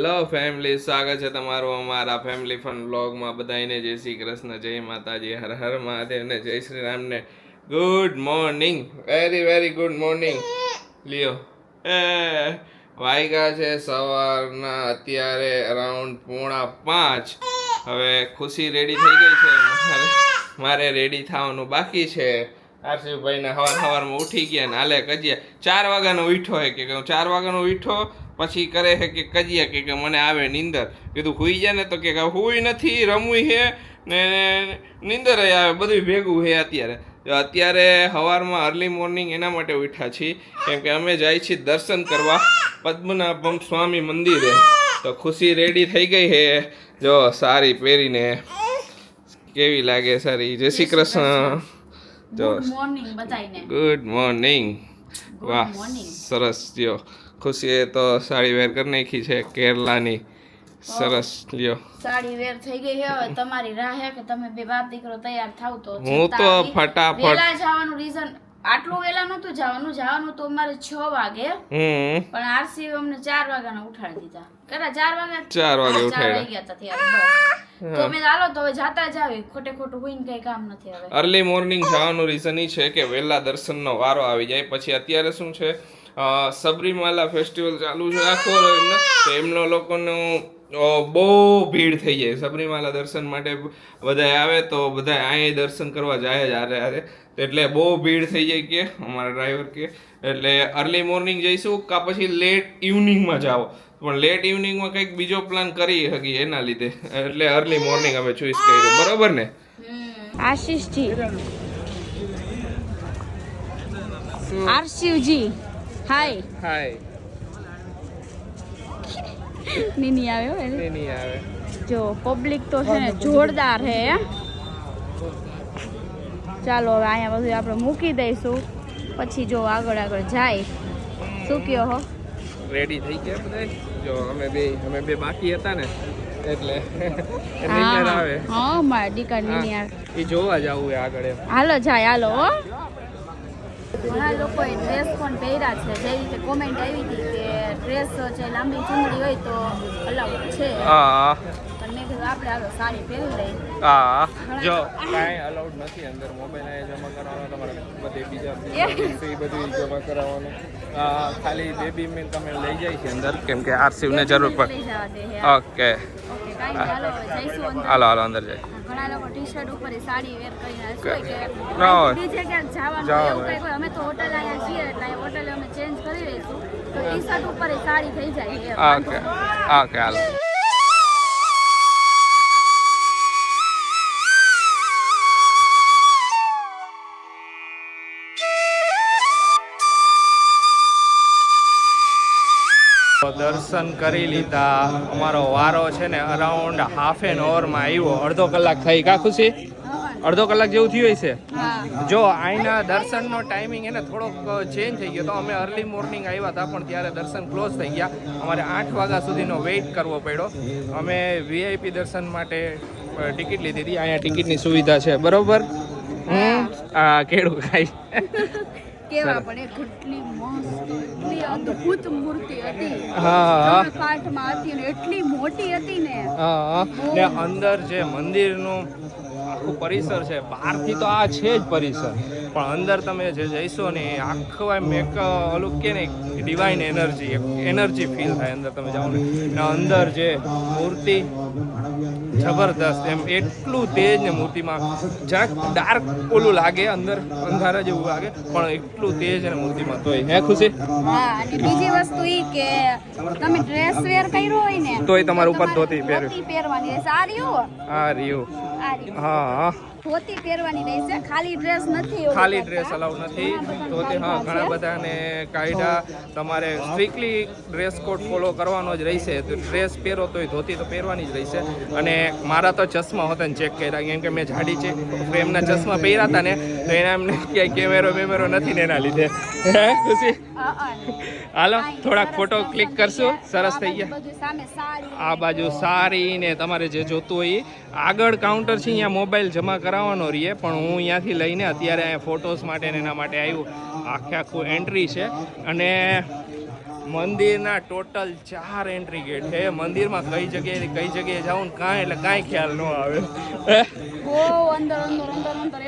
Hello family, સ્વાગત છે તમારું અમારા ફેમિલી ફન વ્લોગમાં. બધાને જય શ્રી કૃષ્ણ, જય માતાજી, હર હર મહાદેવ ને જય શ્રી રામ ને good morning, very very good morning. લ્યો વાગ્યા છે સવારના અત્યારે અરાઉન્ડ 4:30. હવે ખુશી રેડી થઈ ગઈ છે, મારે રેડી થવાનું બાકી છે. આરસીભાઈને સવારમાં ઉઠી ગયા ને હાલે કજિયા. 4 વાગ્યાનો ઉઠ્યો હે કે 4 વાગ્યાનો ઉઠ્યો પછી કરે છે કે કજિયા કે મને આવે નીંદર. કીધું હુઈ જાય ને તો કે હુઈ નથી, રમવું છે ને નીંદર આવે, બધું ભેગું છે. અત્યારે સવારમાં અર્લી મોર્નિંગ એના માટે ઉઠ્યા છીએ કેમ કે અમે જાય છીએ દર્શન કરવા પદ્મનાભમ સ્વામી મંદિરે. તો ખુશી રેડી થઈ ગઈ છે, જો સારી પહેરીને, કેવી લાગે સારી? જય શ્રી કૃષ્ણ. Good morning. વાહ સરસ. લ્યો ખુશીએ તો સાડી વેર કરી નાખી છે કેરલાની. સરસ. લ્યો સાડી વેર થઈ ગઈ છે. હવે તમારી રાહ હે કે તમે બે બાપ દીકરો તૈયાર થાવ. તો હું તો ફટાફટ વેલા જવાનું રીઝન, આટલું વેલા નતું જવાનું તો અમારે 6 વાગે, પણ આરસી અમને 4 વાગ્યાના ઉઠાડી દીધા. કેટલા 4 વાગે ઉઠાડી ગયા હતા ત્યારે. તો મેં હાલો તો હવે જાતા જ આવી, ખોટું હોઈને કઈ કામ નથી. હવે અર્લી મોર્નિંગ જવાનું રીઝન એ છે કે વહેલા દર્શનનો વારો આવી જાય. પછી અત્યારે શું છે, સબરીમાલા ફેસ્ટિવલ ચાલુ છે આખો એમને, તો એમનો લોકોનું બહુ ભીડ થઈ જાય. સબરીમાલા દર્શન માટે બધા આવે તો બધા અહીંયા દર્શન કરવા જાય જ હારે. એટલે બહુ ભીડ થઈ જાય કે અમારા ડ્રાઈવર કે, એટલે અર્લી મોર્નિંગ જઈશું કા પછી લેટ ઇવનિંગમાં જાઓ. પણ લેટ ઇવનિંગમાં કંઈક બીજો પ્લાન કરી શકી એના લીધે, એટલે અર્લી મોર્નિંગ અમે ચોઈસ કર્યું. બરોબર ને આશીષજી? આરસીજી હાય હાય. નીની આવ્યો નહીં આવે. જો પબ્લિક તો છે ને જોરદાર હે. ચાલો હવે અહીંયા બધું આપણે મૂકી દઈશું, પછી જો આગળ જાય. શું કયો હો? રેડી થઈ ગયા બધા. જો અમે બે બાકી હતા ને એટલે નીંદર આવે. હા મારા દીકરા નીની આવે, એ જોવા જવું આગળ. હાલો જાય હાલો. ઘણા લોકોએ ડ્રેસ પણ પહેર્યા છે. જે રીતે કોમેન્ટ આવી હતી કે ડ્રેસ છે લાંબી ચૂંદડી હોય તો અલાઉડ છે, પણ મેં કીધું આપણે હાલો સાડી પહેરી લઈ. જો કાંઈ અલાઉડ નથી અંદર. મોબાઈલ જમા કરાવવાનો, તમારે બધી બીજા બધું જમા કરાવવાનું. ખાલી બેબી મેં તમે લઈ જાય છે અંદર કેમ કે આરસીને જરૂર પડે. ઓકે હાલો અંદર જાય. ઘણા લોકો ટી શર્ટ ઉપર સાડી વેર કરીને બીજે ક્યાંક જવાનું એવું કંઈક હોય. અમે તો હોટલ અહીંયા છીએ એટલે હોટલે અમે ચેન્જ કરી લઈશું, તો ટી શર્ટ ઉપર સાડી થઈ જાય. ઓકે હાલો. દર્શન કરી લીધા. અમારો વારો છે ને અરાઉન્ડ હાફ એન અવરમાં આવ્યો. અડધો કલાક થઈ કા ખુશી? અડધો કલાક જેવું થયું છે. જો અહીંના દર્શનનો ટાઈમિંગ એને થોડોક ચેન્જ થઈ ગયો. તો અમે અર્લી મોર્નિંગ આવ્યા હતા પણ ત્યારે દર્શન ક્લોઝ થઈ ગયા. અમારે 8 વાગ્યા સુધીનો વેઇટ કરવો પડ્યો. અમે વીઆઈપી દર્શન માટે ટિકિટ લીધી હતી. અહીંયા ટિકિટની સુવિધા છે બરોબર. કેળું ખાઈ કેવા પણ કેટલી મસ્ત, એટલી અદ્ભુત મૂર્તિ હતી. પાઠમાં હતી ને એટલી મોટી હતી ને અંદર જે મંદિરનું આખું પરિસર છે, બહારથી તો આ છે જ પરિસર, પણ અંદર તમે જે જઈશો ને આખું એમ એક ઓલું કે ને ડિવાઇન એનર્જી ફીલ થાય અંદર તમે જાઓ ને. અંદર જે મૂર્તિ જબરદસ્ત, એમ એટલું તેજ ને મૂર્તિમાં જરાક ડાર્ક ઓલું લાગે, અંદર અંધારા જેવું લાગે, પણ એટલું તેજ અને મૂર્તિમાં તોય. હે ખુશી? અને બીજી વસ્તુ ઈ કે તમે ડ્રેસ વેર કર્યો હોય ને તોય તમારા ઉપર ધોતી પહેરવાની રહેશે. આ રહ્યું હા ધોતી પહેરવાની રહેશે, ખાલી ડ્રેસ નથી. ખાલી ડ્રેસ અલાઉ નથી. ધોતી ઘણા બધાને કાયદા તમારે સ્ટ્રિક્ટલી ડ્રેસ કોડ ફોલો કરવાનો જ રહેશે. તો ડ્રેસ પહેરો તોય ધોતી તો પહેરવાની જ રહેશે. અને મારા તો ચશ્મા હોતા ને ચેક કર્યા કેમ કે મેં જાડી છે, એમના ચશ્મા પહેર્યા હતા ને તો એના એમને ક્યાંય કેમેરો નથી ને એના લીધે. હે ખુશી? હાલો થોડાક ફોટો ક્લિક કરશું. સરસ થઈ ગયા. આ બાજુ સારી ને તમારે જે જોતું હોય આગળ કાઉન્ટર છે, અહીંયા મોબાઈલ જમા કરાવવાનો રહીએ, પણ હું અહીંયાથી લઈને અત્યારે અહીંયા ફોટોસ માટે ને એના માટે આવ્યું. આખું એન્ટ્રી છે અને મંદિરના ટોટલ 4 એન્ટ્રી ગેટ છે. મંદિરમાં કઈ જગ્યાએ જાઉં ને કાંઈ એટલે કાંઈ ખ્યાલ ન આવે. બહુ અંદર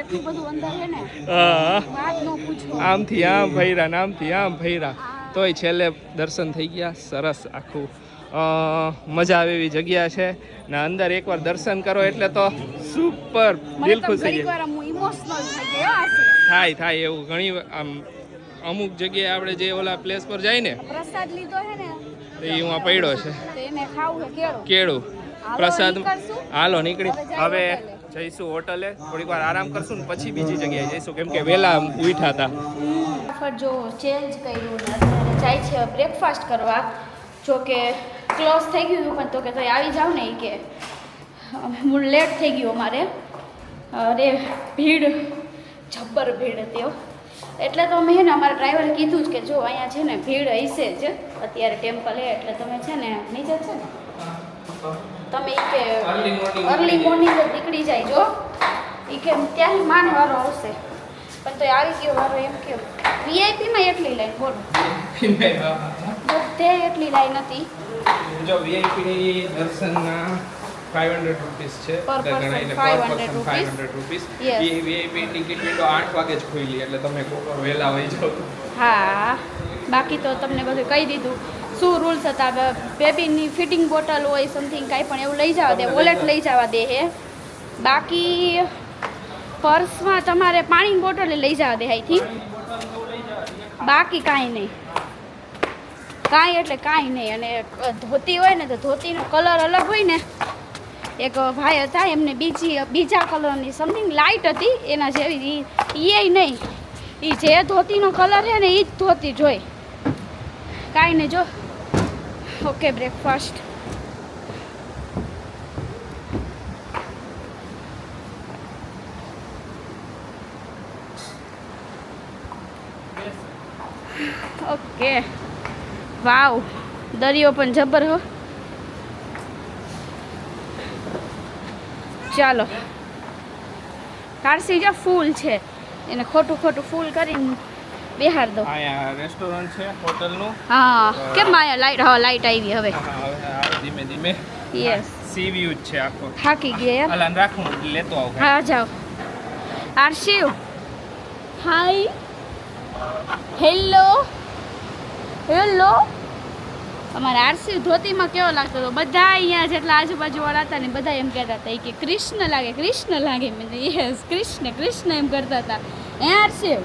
એટલું બધું અંદર છે ને હા, વાત ન પૂછો. આમથી આમ ભૈરા ને આમથી આમ ભૈરા, તોય છેલ્લે દર્શન થઈ ગયા. સરસ, આખું મજા આવે એવી જગ્યા છે ને. અંદર એકવાર દર્શન કરો એટલે તો સુપર, દિલ ખુશ થઈ જાય. ઇમોશનલ થઈ ગયો થાય એવું ઘણી આમ અમુક જગ્યાએ આપણે જે ઓલા પ્લેસ પર જાય ને, પ્રસાદ લીધો છે ને તો એ હું પડ્યો છે તો એને ખાવું છે કેળું પ્રસાદ. નીકળશું? હાલો નીકળી. હવે હવે જઈશું હોટલે, થોડીક વાર આરામ કરશું ને પછી બીજી જગ્યાએ જઈશું, કેમ કે વહેલા ઉઠ્યા હતા. ફટાફટ જો ચેન્જ કર્યું ને અત્યારે જાય છે બ્રેકફાસ્ટ કરવા. જો કે ક્લોઝ થઈ ગયું હતું પણ તો કે તો આવી જાવ ને એ કે હું લેટ થઈ ગયું અમારે. અરે ભીડ, જબ્બર ભીડ હતી. એટલે તો મેં ને અમારા ડ્રાઈવરે કીધું જ કે જો અહીંયા છે ને ભીડ હશે જ અત્યારે ટેમ્પલ હે, એટલે તમે છે ને નીચે છે ને તમે એ કે અર્લી મોર્નિંગ જ નીકળી જાય જો એ કે ત્યાંની માન વારો આવશે. પણ તો આવી ગયો વારો એમ કે વીઆઈપીમાં એટલી લાઈન બોલો બધે એટલી લાઈન હતી. જો વીઆઈપી દર્શનના 500 રૂપીસ છે. Per person 500 rupees. Yes. એ વીઆઈપી ટિકિટ વિન્ડો 8 વાગે જ ખુલી, એટલે તમે કોકો વહેલા આવી જાઓ. હા, બાકી તો તમને બધું કહી દીધું શું રૂલ્સ હતા. બેબીની ફિટિંગ બોટલ હોય સમથિંગ કાંઈ પણ એવું લઈ જવા દે, વોલેટ લઈ જવા દે હે. બાકી પર્સમાં તમારે પાણીની બોટલ લઈ જવા દે અહીંથી. બાકી કાંઈ નહીં, કાંઈ એટલે કાંઈ નહીં. અને ધોતી હોય ને તો ધોતીનો કલર અલગ હોય ને. એક ભાઈ હતા એમને બીજા કલરની સમથિંગ લાઇટ હતી એના જેવી એ નહીં, એ જે ધોતીનો કલર છે ને એ જ ધોતી જોઈ. કાંઈ નહીં. જો ઓકે બ્રેકફાસ્ટ ઓકે. વાવ, દરિયો પણ જબર હો. ચાલો કારસી જો ફૂલ છે એને ખોટું ફૂલ કરીને બેહાર દો. અહીંયા રેસ્ટોરન્ટ છે હોટલનું. હા, કેમ આયા લાઈટ? હા, લાઈટ આવી હવે. ધીમે ધીમે. યસ, સી વ્યૂ છે આખો. થાકી ગયા યાર. અલાન રાખું લેતો આવું. હા જાઓ. આરશિવ, હાય, હેલો હેલો. અમારા આરસી ધોતીમાં કેવો લાગતો હતો. બધા અહીંયા જેટલા આજુબાજુવાળા હતા ને બધા એમ કહેતા હતા કે કૃષ્ણ લાગે. મેં યસ કૃષ્ણ એમ કરતા હતા. હે આરસી?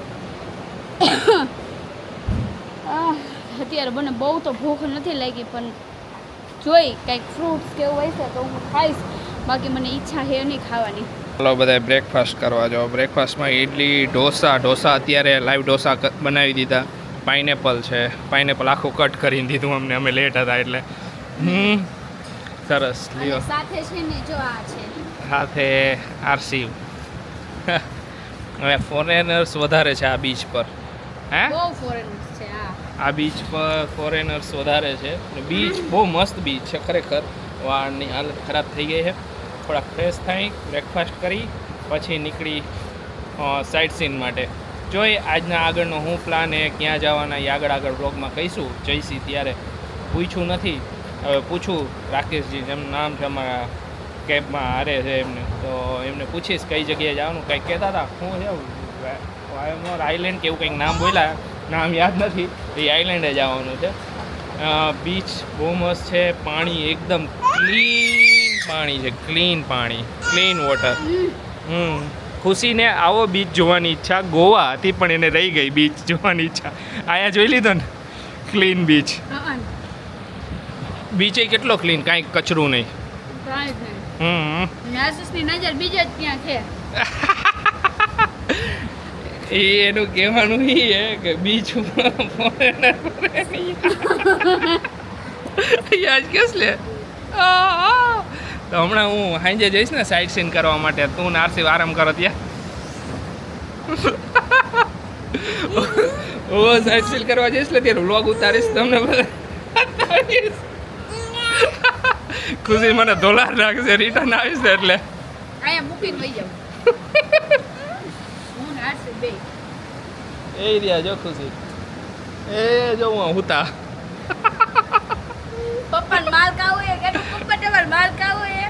અત્યારે મને બહુ તો ભૂખ નથી લાગી, પણ જોઈ કંઈક ફ્રૂટ્સ કે એવું હશે તો હું ખાઈશ. બાકી મને ઈચ્છા છે નહીં ખાવાની. ચાલો બધા બ્રેકફાસ્ટ કરવા જાઓ. બ્રેકફાસ્ટમાં ઇડલી, ઢોસા અત્યારે લાઈવ ઢોસા બનાવી દીધા. પાઇનેપલ છે, પાઇનેપલ આખું કટ કરીને દીધું અમને, અમે લેટ હતા એટલે. સરસ લ્યો. સાથે છે ને જો આ છે સાથે આરસી. હવે ફોરેનર્સ વધારે છે આ બીચ પર. હે, બહુ ફોરેનર્સ છે. આ બીચ પર ફોરેનર્સ વધારે છે. બીચ બહુ મસ્ત બીચ છે ખરેખર. વાળની હાલત ખરાબ થઈ ગઈ છે. થોડા ફ્રેશ થઈ બ્રેકફાસ્ટ કરી પછી નીકળી સાઇટ સીન માટે. જોઈ આજના આગળનો હું પ્લાન એ ક્યાં જવાના એ આગળ બ્લોગમાં કહીશું. જઈશી ત્યારે પૂછ્યું નથી, હવે પૂછું રાકેશજી જેમનું નામ છે અમારા કેબમાં હારે છે એમને, તો એમને પૂછીશ કઈ જગ્યાએ જવાનું. કંઈક કહેતા હતા શું છે વાયમોર આઇલેન્ડ કે એવું કંઈક નામ બોલ્યા, નામ યાદ નથી. એ આઇલેન્ડે જવાનું છે. બીચ બહુ મસ્ત છે. પાણી એકદમ ક્લીન પાણી છે, ક્લીન વોટર. ખુશીને આવો બીચ જોવાની ઈચ્છા ગોવા હતી પણ એને રહી ગઈ બીચ જોવાની ઈચ્છા. અહીંયા જોઈ લીધો ને ક્લીન બીચ. બીચે કેટલો ક્લીન, કાંઈ કચરું નહીં. નજર બીજે જ ત્યાં છે. એનું કહેવાનું એ કે બીચ યાદ કેસ લે. તો હમણાં હું સાંજે જઈશ ને સાઇટ સીન કરવા માટે. તું ને આરસી આરામ કરો ત્યાં. સાઇટ સીન કરવા જઈશ ને ત્યારે વ્લોગ ઉતારીશ તમને બધા. ખુશી મને ધોલાર રાખશે રિટર્ન આવીશ ને એટલે. અહીંયા મૂકીને વહી જાવ. હું ને આરસી બે એ રહ્યા જો ખુશી એ જો હું હુતા પપ્પાને માલ ખાવું હે કે પપ્પા તમારે માલ ખાવું હે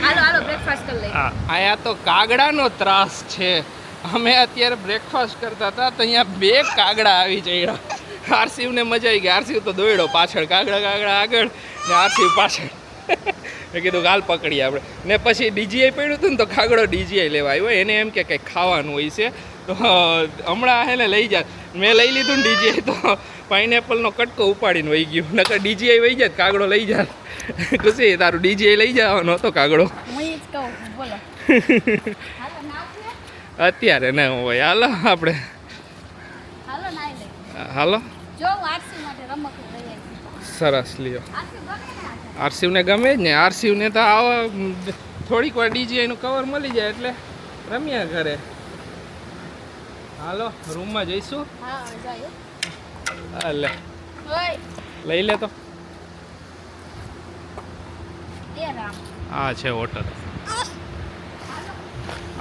હાલો હાલો બ્રેકફાસ્ટ કરી લઈએ આયા તો કાગડાનો ત્રાસ છે. અમે અત્યારે બ્રેકફાસ્ટ કરતા હતા તો અહીંયા 2 કાગડા આવી ચડ્યા. આરસીવને મજા આવી ગઈ. આરસીવ તો દોડ્યો પાછળ, કાગડા આગળ ને આરસીવ પાછળ. મેં કીધું ગાલ પકડીએ આપણે. ને પછી ડીજીઆઈ પડ્યું હતું ને તો કાગડો ડીજીઆઈ લેવા આવ્યો. એને એમ કે કંઈક ખાવાનું હોય છે તો હમણાં હે ને લઈ જાય. મેં લઈ લીધું ને ડીજીઆઈ તો પાઇનેપલનો કટકો ઉપાડીને વહી ગયું. નકર ડીજીઆઈ વહી જાય કાગડો લઈ જાય. ખુશી તારું ડીજીઆઈ લઈ જવાનો હતો કાગડો. હું ઈ જ કહું બોલો હાલો નાવ છે અત્યારે ના હોય. હાલો આપણે હાલો નાઈ લઈએ હાલો. જો હું આરસી માટે રમકડું લઈ આવી સરસ લ્યો. આરસી ગમે ને આજે? આરસીવને ગમે જ ને. આરસીવને તો આવા થોડીક વાર ડીજીઆઈનું કવર મળી જાય એટલે રમ્યા ઘરે. હાલો રૂમમાં જઈશું. હા જાય લે ઓય લઈ લે તો. એ રામ આ છે હોટલ.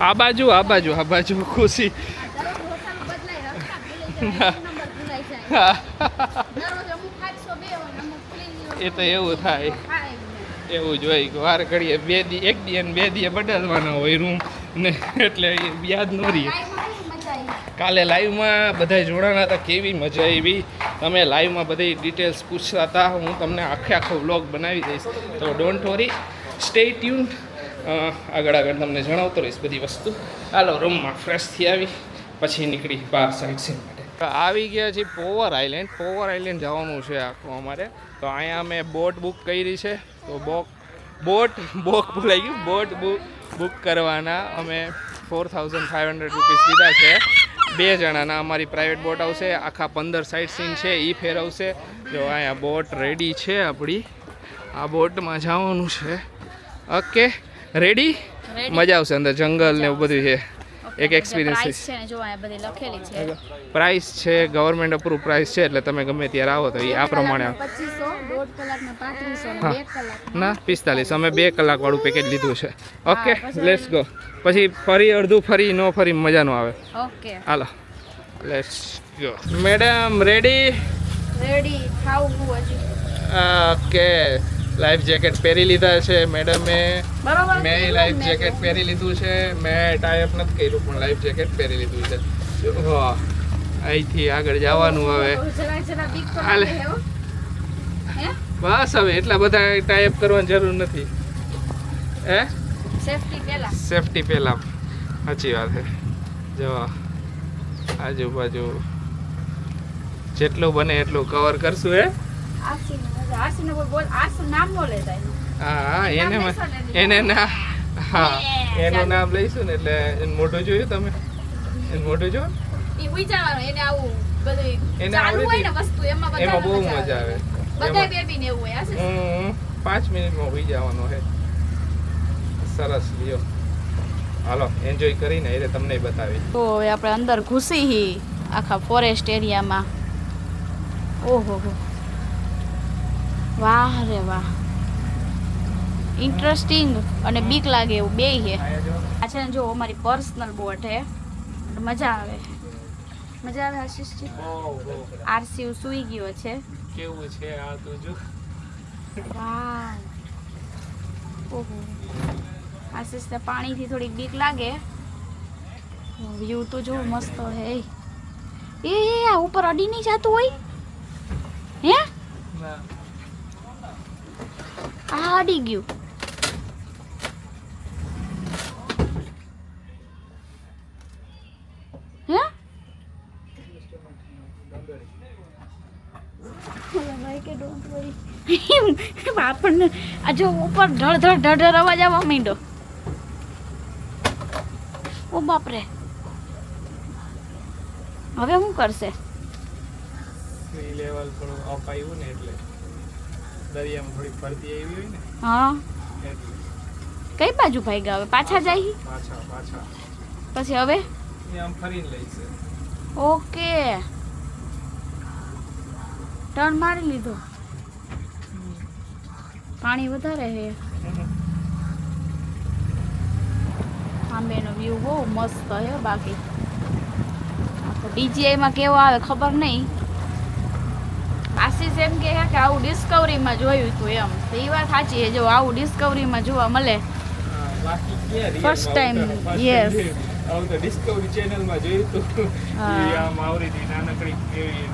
આ બાજુ ખુશી. દરરોજ હોટલ બદલાય રસ્તા ભૂલી જાય નંબર ભૂલાઈ જાય દરરોજ અમુક 802 હોય ને અમુક ક્લીન એ તો એવું થાય. ખાય એવું જ હોય કે વાર ઘડીએ 2 દી 1 દી અને 2 દી બદલવાના હોય રૂમ ને એટલે એ યાદ ન રહીએ. મજા આવી કાલે લાઈવમાં બધા જોડાણા હતા. કેવી મજા આવી. તમે લાઈવમાં બધી ડિટેલ્સ પૂછતા હતા. હું તમને આખો વ્લોગ બનાવી દઈશ તો ડોન્ટ વરી, સ્ટે ટ્યુન. આગળ તમને જણાવતો રહીશ બધી વસ્તુ. હાલો રૂમમાં ફ્રેશ થઈ આવી પછી નીકળી બહાર સાઈડ સીન માટે. આવી ગયા છીએ પોવર આઇલેન્ડ. પોવર આઇલેન્ડ જવાનું છે આખું અમારે. તો અહીંયા અમે બોટ બુક કરી છે. તો બોટ ભૂલાઈ ગયું. બોટ બુક કરવાના અમે 4500 રૂપીસ દીધા છે. 2 જણાના. અમારી પ્રાઇવેટ બોટ આવશે. આખા 15 સાઇડ સીન છે એ ફેરવશે. જો અહીંયા બોટ રેડી છે આપણી. આ બોટમાં જવાનું છે. Okay ready. મજા આવશે. અંદર જંગલ ને એવું બધું છે. એક એક્સપિરિયન્સ છે ને જો આ બધી લખેલી છે પ્રાઇસ છે. ગવર્મેન્ટ અપ્રૂવ પ્રાઇસ છે એટલે તમે ગમે ત્યારે આવો તો એ આ પ્રમાણે 2500 1.5 કલાકના 3500 હા. 2 કલાક ના 45. અમે 2 કલાક વાળું પેકેજ લીધું છે. Okay let's go. પછી ફરી અડધું ફરી ન ફરી મજા ન આવે. Okay hello let's go. Madam ready. ખાવું હજી ઓકે લાઈફ જેકેટ પહેરી લીધા છે મેડમે. બરોબર મેં લાઈફ જેકેટ પહેરી લીધું છે. મેં ટાઈપ નથી કર્યું પણ લાઈફ જેકેટ પહેરી લીધું છે. વાહ અહીંથી આગળ જવાનું હવે. જરા બીક તો હાલે. લાગે હો હે બસ હવે એટલા બધા ટાઈપ કરવાની જરૂર નથી. હે સેફટી પહેલા. સાચી વાત છે. જો આજુબાજુ જેટલું બને એટલું કવર કરશું. હે આરસીને બોલ આરસી નામ નો લેતા હા એને ના હા એનું નામ લઈશું ને એટલે એનું મોઢું જોયું તમે? એનું મોઢું જો ઈ વિચારવાનું એને આવું બધું એને ચાલુ હોય ને આવડે વસ્તુ એમાં બહુ મજા આવે. બધા બેબી ને એવું હોય આશિષ 5 મિનિટમાં હોઈ જવાનું છે. સરસ લ્યો. હાલો એન્જોય કરીને એટલે તમને બતાવી. તો હવે આપણે અંદર ઘૂસી હી આખા ફોરેસ્ટ એરિયામાં. ઓહો હો વાહ રે વાહ ઇન્ટરેસ્ટિંગ અને બીક લાગે એવું બે છે. આ છે ને જો અમારી પર્સનલ બોટ હે. મજા આવે આશીષજી. આરસી સુઈ ગયો છે. કેવું છે આ તું જો. વાહ ઓહો આશીષને પાણીથી થોડી બીક લાગે. વ્યૂ તો જો મસ્ત હે. એ આ ઉપર અડી નહીં જાતું હોય હે. આ અડી ગયું. હે આપણને આ જો ઉપર ઢળ અવાજ આવવા માંડ્યો. ઓ બાપરે હવે શું કરશે? સી લેવલ થોડું અપ આવ્યું ને એટલે દરિયામાં થોડી ફરતી આવી હોય ને હા એટલે કઈ બાજુ ભાગ્યા હવે પાછા જાય પાછા પછી હવે આમ ફરીને લઈશે. ઓકે ટર્ન મારી લીધો. પાણી વધારે છે. સામેનો વ્યૂ બહુ મસ્ત છે. બાકી ડીજીઆઈ માં કેવો આવે ખબર નહીં. આશીષ આશીષ એમ કહે છે કે આવું ડિસ્કવરીમાં જોયું હતું એમ તો એ વાત સાચી છે. જો આવું ડિસ્કવરીમાં જોવા મળે ફર્સ્ટ ટાઈમ. યસ, આવું તો ડિસ્કવરી ચેનલમાં જોયું હતું. હા. ઈ આમ આવરીથી નાનકડી એવી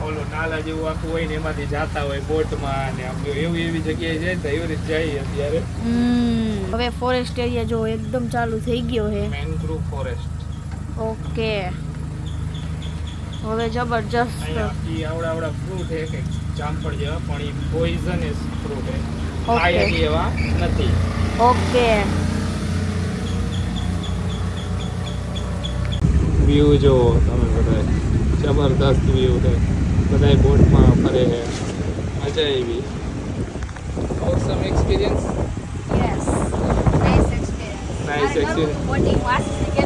ઓલો નાલા જેવું આખું હોય ને એમાંથી જાતા હોય બોટમાં ને આમ જો એવી જગ્યાએ જાય તો એવી રીતે જાય અત્યારે. હવે ફોરેસ્ટ એરિયા જો એકદમ ચાલુ થઈ ગયો છે. Mangrove forest. ઓકે, હવે જબરજસ્ત. અહીંયા ઈ આવડા ફ્રૂટ છે કે જામફળ જેવા પણ ઈ પોઈઝનસ ફ્રૂટ છે. Okay. ખાય એવા નથી. ઓકે, વ્યૂ જો તમે બધા જબરદસ્ત વ્યૂ છે. બધા બોટમાં ફરે છે. મજા આવી. Awesome experience. Yes, nice experience. Nice experience. Boating વાસી કે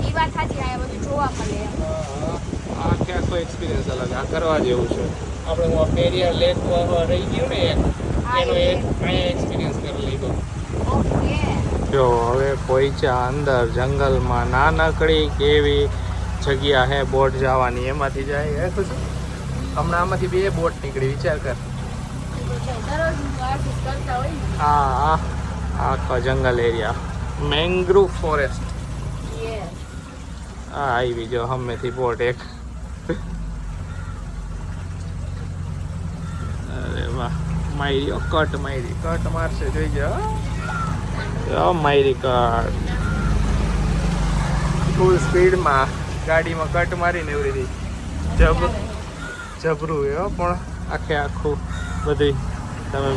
ઈ વાત સાચી. આ બધું જોવા મળે એમ. એક્સપિરિયન્સ અલગ આ કરવા જેવું છે. આપણે હું પેરિયર લેક રહી ગયું ને એક એનો એક અહીંયા એક્સપિરિયન્સ કરી લીધો. ઓકે, જો હવે પહોંચ્યા અંદર જંગલમાં. નાનકડી કેવી જગ્યા હે બોટ જવાની, એમાંથી જાય હે ખુશી. હમણાં આમાંથી 2 બોટ નીકળી, વિચાર કર. દરરોજ આશીષ કરતા હોય ને. હા, આખો જંગલ એરિયા મેંગ્રુવ ફોરેસ્ટ. યસ, આ આવી જો હમેથી બોટ એક. અરે વાહ, માયરી કટ મારશે, જોઈ જાઓ. માયરી કટ ફૂલ સ્પીડમાં ગાડીમાં કટ મારીને એવી રીતે જબરું એ પણ આખું બધું તમે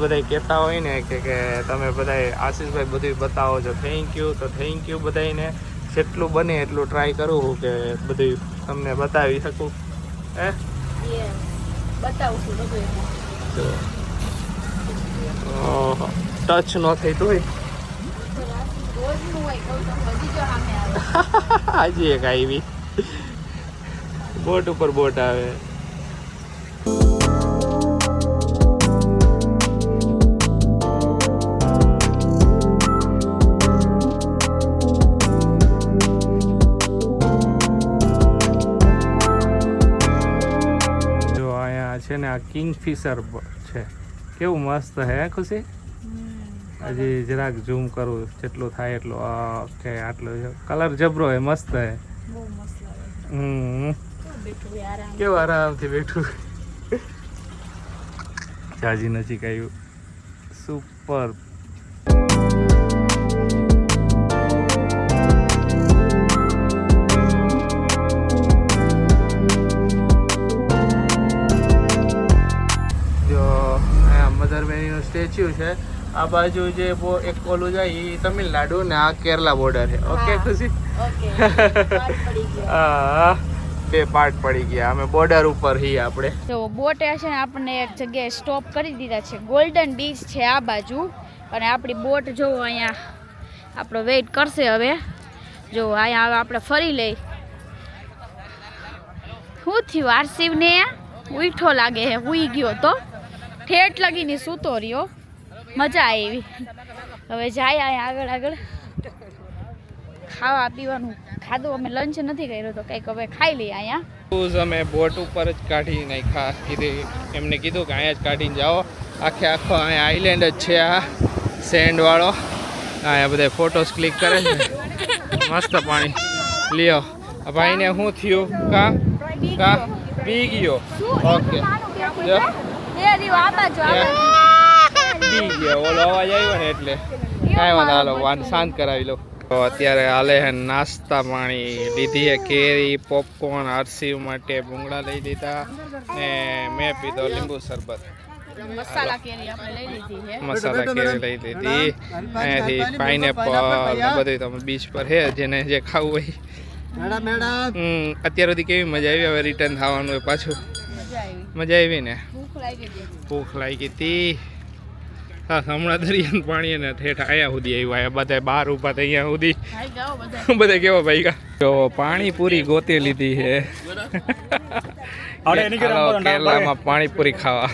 બધાય કહેતા હોય ને કે તમે બધાય આશીષભાઈ બધું બતાવો છો. થેન્ક યુ બધાયને. જેટલું બને એટલું ટ્રાય કરું છું કે બધું તમને બતાવી શકું. હે, યસ, બતાવું છું બધું એમાં. ઓહો, ટચ ન થઈ તોય રોજનું હોય કહું તો હજી જો સામે આવે. આજે એક આવી બોટ ઉપર બોટ આવે. જો અહીંયા છે ને આ કિંગફિશર છે. કેવું મસ્ત હે ખુશી. હજી જરાક ઝૂમ કરું જેટલું થાય એટલું. ઓકે, આટલો કલર જબરો હે, મસ્ત હે. બહુ મસ્ત લાગે. હમ બેઠું હોય આરામ. કેવું આરામથી બેઠું. જાજી નજીક આવ્યું. સુપર. જો અહીંયા મધર મેરીનું સ્ટેચ્યુ છે. આ બાજુ જે એક ઓલું જાય એ તમિલનાડુ ને આ કેરલા બોર્ડર છે. ઓકે હા. ખુશી. ઓકે, પાર પડી ગયો. હા, 2 પાર્ટ પડી ગયા. અમે બોર્ડર ઉપર છીએ આપણે. તો બોટે છે ને આપણને એક જગ્યાએ સ્ટોપ કરી દીધા છે. ગોલ્ડન બીચ છે આ બાજુ અને આપણી બોટ જો અહીંયા આપણો વેઇટ કરશે. હવે જો અહીંયા હવે આપણે ફરી લઈ. શું થયું આરસીવને? ઉઠો લાગે હે, હુઈ ગયો તો ઠેઠ લગીને સૂતો રહ્યો. મજા આવી. હવે જાય અહીંયા આગળ ખાવા પીવાનું ખાધું. અમે લંચ નથી કર્યો તો કંઈક હવે ખાઈ લઈએ અહીંયા. અમે બોટ ઉપર જ કાઢી નાખ્યા. એમને કીધું કે અહીંયા જ કાઢીને જાઓ. આખો અહીંયા આઈલેન્ડ જ છે આ સેન્ડ વાળો. અહીંયા બધા ફોટોસ ક્લિક કરે છે. મસ્ત પાણી. લ્યો આ ભાઈને શું થયું? કા પી ગયો. ઓકે, જો પી ગયો. ઓલો અવાજ આવ્યો ને એટલે કાંઈ વાંધો. હાલો શાંત કરાવી લો. તો અત્યારે હાલે હે નાસ્તા પાણી. લીધી હે કેરી, પોપકોર્ન. આરસીવ માટે ભૂંગળા લઈ લીધા ને મેં પીધો લીંબુ શરબત. મસાલા કેરી આપણે લઈ લીધી છે. મસાલા કેરી લઈ લીધી. અહીંયાથી પાઇનેપલ બધું તમે બીચ પર હે જેને જે ખાવું હોય. અત્યાર સુધી કેવી મજા આવી. હવે રિટર્ન થવાનું હોય પાછું. મજા આવી ને? ભૂખ લાગી હતી. હા, હમણાં દરિયાનું પાણી ને ઠેઠ અહીંયા સુધી આવ્યા. બધા બહાર ઉભા હતા અહીંયા સુધી. બધા કેવા ભાઈ જો પાણીપુરી ગોતી લીધી છે. કેરલામાં પાણીપુરી ખાવા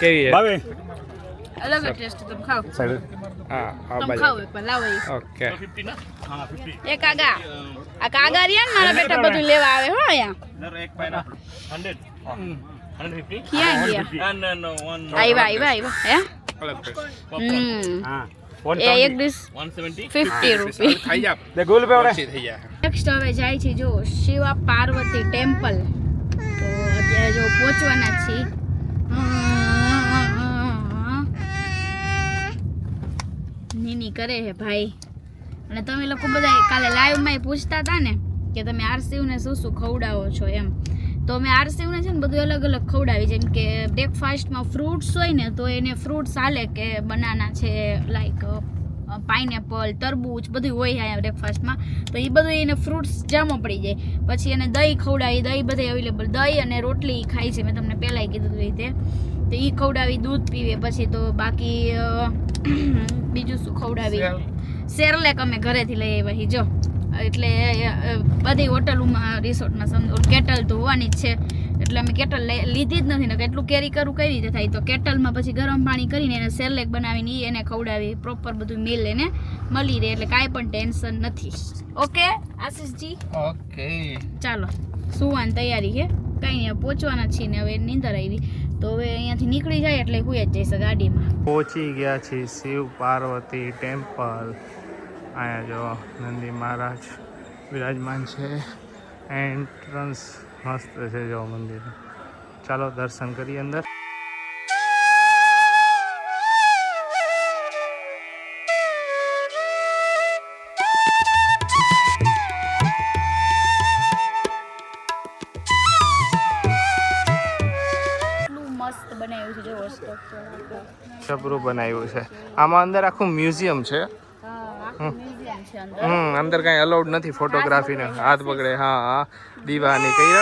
કેવી છે? અલગ જ ટેસ્ટ તમે ખાઓ હા આ તમે ખાઓ એક વાર લાવો ઈ. ઓકે એ કાગા આ કાગા રહ્યા ને મારા બેટા બધું લેવા આવે હો અહીંયા ક્યાં ગયા આવ્યા હે એ એક ડીશ 50 રૂપિયા ખાઈ જા દે ગોલ પે ઓરે થઈ જાય નેક્સ્ટ હવે જાય છે જો શિવા પાર્વતી ટેમ્પલ તો અત્યારે જો પહોંચવાના છીએ નીની કરે હે ભાઈ અને તમે લોકો બધા કાલે લાઈવ માં પૂછતા હતા ને કે તમે આરસીવ ને શું શું ખવડાવો છો એમ તો અમે આરસીવ ને છે ને બધું અલગ અલગ ખવડાવી જેમ કે બ્રેકફાસ્ટમાં ફ્રૂટ્સ હોય ને તો એને ફ્રૂટ્સ હાલે કે બનાના છે લાઈક પાઇનેપલ તરબૂચ બધું હોય અહીંયા બ્રેકફાસ્ટમાં તો એ બધું એને ફ્રૂટ્સ જામો પડી જાય પછી એને દહીં ખવડાવી દહીં બધે અવેલેબલ દહીં અને રોટલી ખાય છે મેં તમને પહેલાંય કીધું રીતે તો એ ખવડાવી દૂધ પીવે પછી તો બાકી બીજું શું ખવડાવી સેરલેક અમે ઘરેથી લઈ આવ્યા જો એટલે બધી હોટલોમાં રિસોર્ટમાં કેટલ તો હોવાની જ છે એટલે અમે કેટલ લીધી જ નથી ને કેટલું કેરી કરવું કઈ રીતે થાય તો કેટલમાં પછી ગરમ પાણી કરીને એને સેરલેક બનાવીને એને ખવડાવી પ્રોપર બધું મિલ એને મળી રહે એટલે કાંઈ પણ ટેન્શન નથી ઓકે આશીષજી ઓકે ચાલો સુવાની તૈયારી છે કાંઈ નહીં પહોંચવાના છીએ ને હવે નીંદર આવી તો હવે અહીંયાથી નીકળી જાય એટલે હુઈ જ જઈશ ગાડીમાં પહોંચી ગયા છીએ શિવ પાર્વતી ટેમ્પલ અહીંયા જો નંદી મહારાજ વિરાજમાન છે એન્ટ્રન્સ મસ્ત છે જો મંદિર ચાલો દર્શન કરીએ અંદર મસ્ત બનાવ્યું છે જો વસ્તુ છબરું બનાવ્યું છે આમાં અંદર આખું મ્યુઝિયમ છે મ્યુઝિયમ છે અંદર અંદર કાંઈ અલાઉડ નથી ફોટોગ્રાફીને હાથ પકડે હા દીવાની કઈ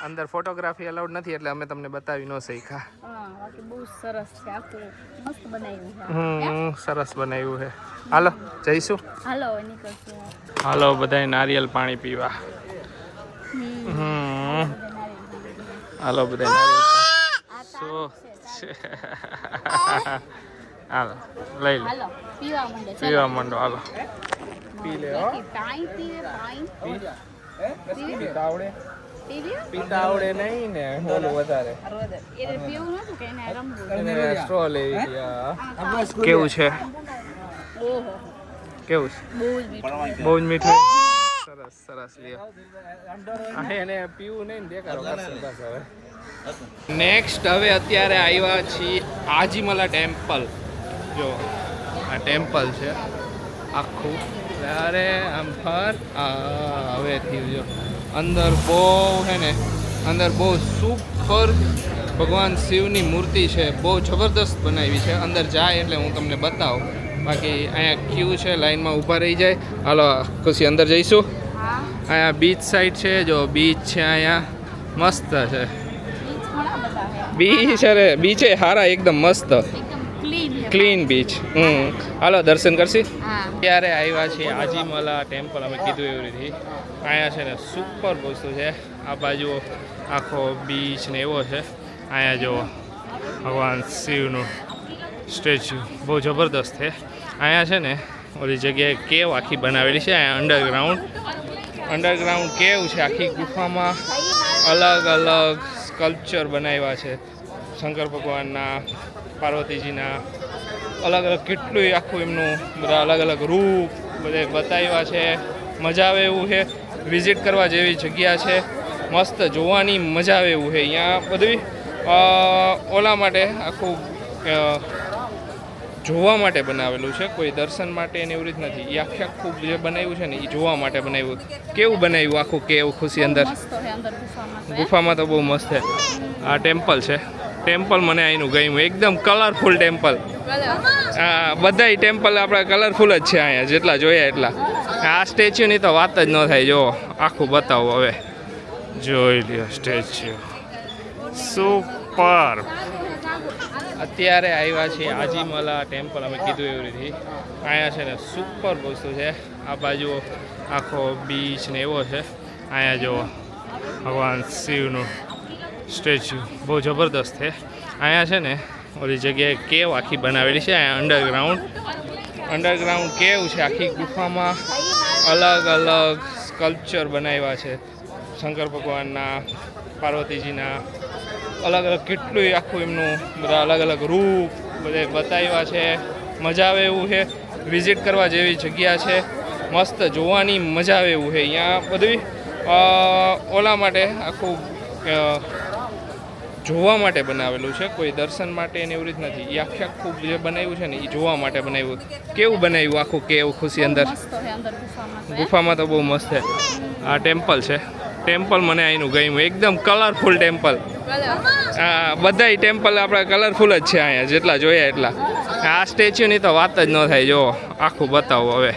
અંદર ફોટોગ્રાફી અલાઉડ નથી એટલે અમે તમને બતાવી ન શીખા બાકી બહુ સરસ છે આખું મસ્ત બનાવ્યું છે સરસ બનાવ્યું છે હાલો જઈશું હાલો નીકળશું હાલો બધાય નારિયેલ પાણી પીવા હાલો બધાય નારિયેલ હાલો લઈ લો હાલો પીવા માંડે પીવા માંડો હાલો પી લે પાણી પીવે પાણી પીતા આવડે નહીં ને ઓલું વધારે એને પીવું નતું કે એને રમવું અને સ્ટ્રો લેવી ગયા કેવું છે ઓહો કેવું છે બહુ જ મીઠું બહુ જ મીઠું સરસ સરસ લ્યો આ એને પીવું નહીં ને દેખાડો કરશે બસ હવે નેક્સ્ટ હવે અત્યારે આવ્યા છીએ આજીમલા ટેમ્પલ જો આ ટેમ્પલ છે આખું અરે આમ ફર હવે થયું જો અંદર બહુ છે ને અંદર બહુ સુપર ભગવાન શિવની મૂર્તિ છે બહુ જબરદસ્ત બનાવી છે અંદર જાય એટલે હું તમને બતાવું બાકી અહીંયા ક્યુ છે લાઈનમાં ઊભા રહી જાય હાલો ખુશી અંદર જઈશું અહીંયા બીચ સાઈડ છે જો બીચ છે અહીંયા મસ્ત છે બીચ અરે બીચ હારા એકદમ મસ્ત ક્લીન બીચ હાલો દર્શન કરશી ત્યારે આવ્યા છીએ આજીમલા ટેમ્પલ અમે કીધું એવી રીતે અહીંયા છે ને સુપર વસ્તુ છે આ બાજુ આખો બીચ ને એવો છે અહીંયા જો ભગવાન શિવનું સ્ટેચ્યુ બહુ જબરદસ્ત છે અહીંયા છે ને ઓલી જગ્યાએ કેવ આખી બનાવેલી છે અહીંયા અંડરગ્રાઉન્ડ કેવ છે આખી ગુફામાં અલગ અલગ સ્કલ્પચર બનાવ્યા છે શંકર ભગવાનના પાર્વતીજીના અલગ અલગ કેટલું આખું એમનું બધા અલગ અલગ રૂપ બધે બતાવ્યા છે મજા આવે એવું છે વિઝિટ કરવા જેવી જગ્યા છે મસ્ત જોવાની મજા આવે એવું છે અહીંયા બધું ઓલા માટે આખું જોવા માટે બનાવેલું છે કોઈ દર્શન માટે ને એવી રીત નથી એ આખે આખું જે બનાવ્યું છે ને એ જોવા માટે બનાવ્યું કેવું બનાવ્યું આખું કેવું ખુશી અંદર ગુફામાં તો બહુ મસ્ત છે આ ટેમ્પલ છે ટેમ્પલ મને અહીંનું ગયું એકદમ કલરફુલ ટેમ્પલ બધાય ટેમ્પલ આપણા કલરફુલ જ છે અહીંયા જેટલા જોયા એટલા આ સ્ટેચ્યુની તો વાત જ ન થાય જો આખું બતાવો હવે જોઈ લ્યો સ્ટેચ્યુ સુપર અત્યારે આવ્યા છીએ આજીમલા ટેમ્પલ અમે કીધું એવી રીતે અહીંયા છે ને સુપર વસ્તુ છે આ બાજુ આખો બીચ ને એવો છે અહીંયા જો ભગવાન શિવનું સ્ટેચ્યુ બહુ જબરદસ્ત છે અહીંયા છે ને ઓલી જગ્યાએ કેવ આખી બનાવેલી છે અંડરગ્રાઉન્ડ કેવ છે. આખી ગુફામાં અલગ અલગ સ્કલ્પચર બનાવ્યા છે શંકર ભગવાનના, પાર્વતીજીના, અલગ અલગ કેટલું આખું એમનું બધા અલગ અલગ રૂપ બધે બતાવ્યા છે. મજા આવે એવું છે, વિઝિટ કરવા જેવી જગ્યા છે, મસ્ત જોવાની મજા આવે એવું છે. અહીંયા બધું ઓલા માટે આખું જોવા માટે બનાવેલું છે, કોઈ દર્શન માટે ને એવી રીત નથી. એ આખું જે બનાવ્યું છે ને એ જોવા માટે બનાવ્યું. કેવું બનાવ્યું આખું કેવું ખુશી અંદર ગુફામાં તો બહુ મસ્ત છે. આ ટેમ્પલ છે, ટેમ્પલ મને અહીંનું ગમ્યું, એકદમ કલરફુલ ટેમ્પલ. હા, બધાય ટેમ્પલ આપણે કલરફુલ જ છે અહીંયા જેટલા જોયા એટલા. આ સ્ટેચ્યુની તો વાત જ ન થાય. જો આખું બતાવો હવે,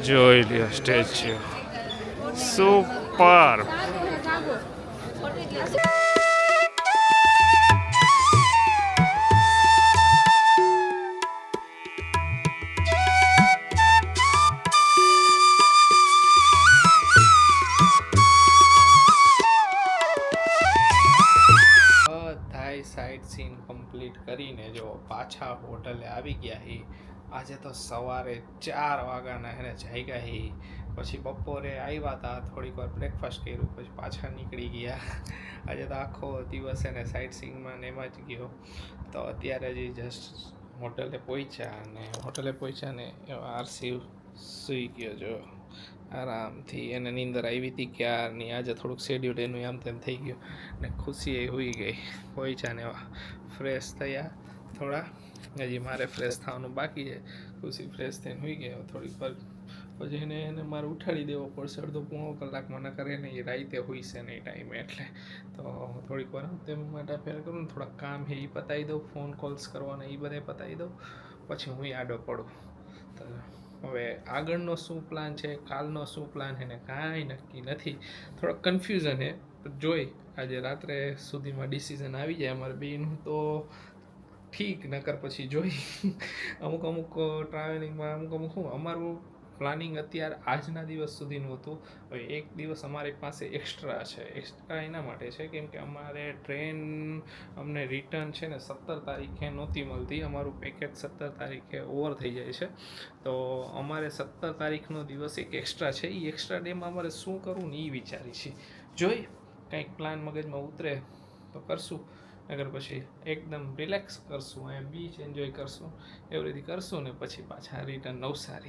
જોઈ લ્યો statue, super. Site scene complete કરીને જો પાછા હોટલે આવી ગયા હી. આજે તો સવારે 4 વાગ્યાના એને જાગ્યા હી. પછી બપોરે આવ્યા હતા, થોડીક વાર બ્રેકફાસ્ટ કર્યું, પછી પાછા નીકળી ગયા. આજે તો આખો દિવસ એને સાઇટ સીનમાં ને એમાં જ ગયો. તો અત્યારે જ જસ્ટ હોટલે પહોંચ્યા ને આરસી સૂઈ ગયો. જો આરામથી એને નીંદર આવી હતી ક્યારની. આજે થોડુંક શેડ્યુલ એનું આમ તેમ થઈ ગયું ને ખુશી એ હોઈ ગઈ. પહોંચ્યા ને ફ્રેશ થયા થોડા, હજી મારે ફ્રેશ થવાનું બાકી છે. ખુશી ફ્રેશ થઈને હોઈ ગયો થોડીક વાર, પછી એને મારે ઉઠાડી દેવો પડશે અડધો પોણો કલાકમાં, ન કરે ને એ રાતે હોઈ છે ને એ ટાઈમે. એટલે તો થોડીક વાર તેમ માટે ફેર કરું ને, થોડાક કામ છે એ પતાવી દઉં, ફોન કોલ્સ કરવાના એ બધે પતાવી દઉં, પછી હું આડો પડું. તો હવે આગળનો શું પ્લાન છે, કાલનો શું પ્લાન છે ને કાંઈ નક્કી નથી. થોડોક કન્ફ્યુઝન છે, જોઈ આજે રાત્રે સુધીમાં ડિસિઝન આવી જાય અમારે બેનું તો ઠીક, નકર પછી જોઈ. અમુક ટ્રાવેલિંગમાં અમુક શું અમારું પ્લાનિંગ અત્યારે આજના દિવસ સુધીનું હતું. હવે એક દિવસ અમારી પાસે એક્સ્ટ્રા છે. એક્સ્ટ્રા એના માટે છે કેમ કે અમારે ટ્રેન અમને રિટર્ન છે ને 17 તારીખે નહોતી મળતી. અમારું પેકેજ 17 તારીખે ઓવર થઈ જાય છે. તો અમારે 17 તારીખનો દિવસ એક એક્સ્ટ્રા છે. એ એક્સ્ટ્રા ડેમાં અમારે શું કરવું ને એ વિચારી છીએ. જોઈ કંઈક પ્લાન મગજમાં ઉતરે તો કરશું, નગર પછી એકદમ રિલેક્સ કરશું, અહીંયા બીચ એન્જોય કરશું, એવી રીતે કરશું ને પછી પાછા રિટર્ન નવસારી.